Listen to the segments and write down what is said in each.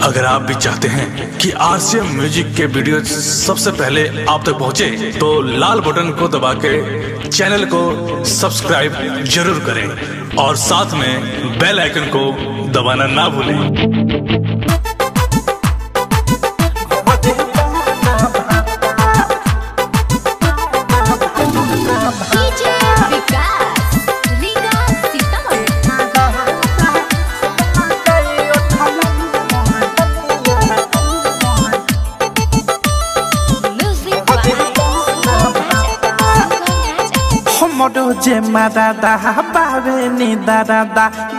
अगर आप भी चाहते हैं कि आरसीएम म्यूजिक के वीडियो सबसे पहले आप तक पहुंचे, तो लाल बटन को दबा के चैनल को सब्सक्राइब जरूर करें और साथ में बेल आइकन को दबाना ना भूलें। मोडो जे मादादा बावे नी दादा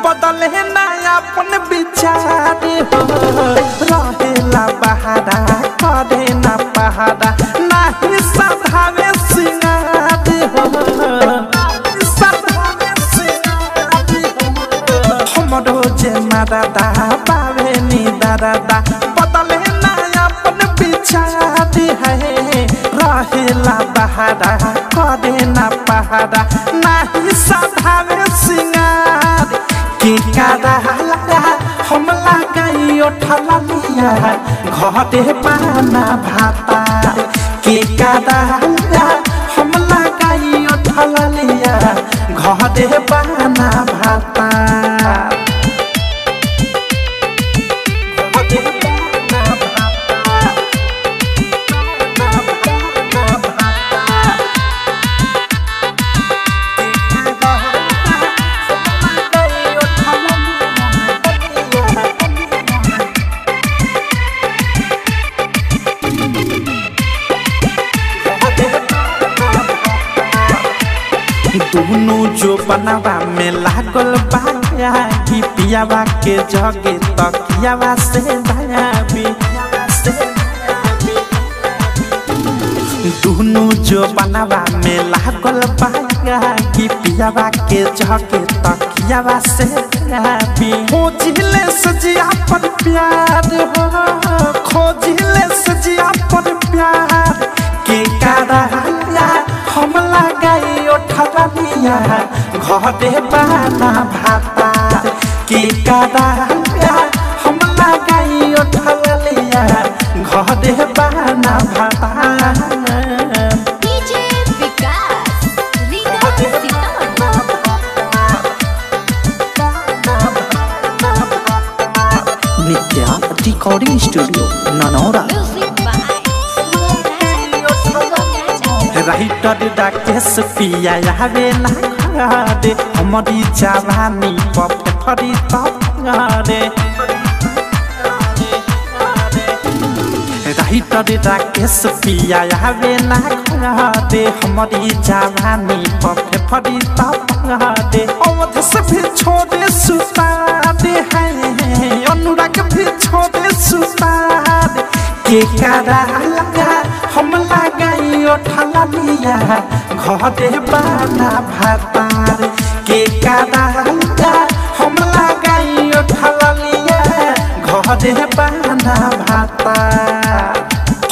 बदले ना अपन विचार हो रहेला बहारा करे ना पहाड़ा नाही सधावे सिंगार हो सधावे सिंगार हो मोडो जे मादादा बावे नी दादा बदले ना अपन विचार है रहेला बहारा करे ना पहाड़ा नाही सधावे सिंगार की कादा हमला गई उठला लिया घटे पाना भाता की कादा हमला गई उठला लिया घटे पाना भाता दोनों जो बनवा में लागल बाया की पियावा के जगे तकियावा से दयाबी दोनों जो बनवा में लागल बाया की पियावा के जगे तकियावा से दयाबी खोजिले सजिया पर प्यार हो खोजिले सजिया पर प्यार के कारा हमला गई उठला लिया घटे पाना भाता की कादा हमला गई उठला लिया घटे पाना भाता नित्या रिकॉर्डिंग स्टूडियो ननौरा राइटर डाकेस पिया आवे ना दे हमारी जवानी पफरी तरे राइटर डाकेस पिया आवे ना दे हमारी जवानी पफरी तरे अवध से भी छोड़े सुता दे है अनुराग भी छोड़े सुता दे के कारा लगा हमला गई उठला लिया घटे पाना भातार के कादा हमला गई उठला लिया घटे पाना भातार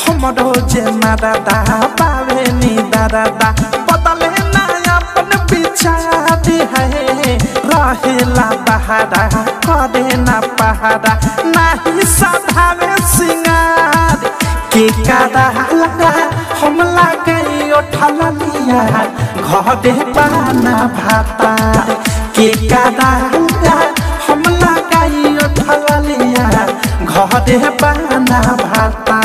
हमरो जे मादादा बावे नी दादा बदले ना अपन विचार है रहेला बहारा करे ना पहाड़ा नाही सधावे सिंगार के कादा हमला गई उठला लिया घटे पाना भाता के कादा हमला गई उठला लिया घटे पाना भाता।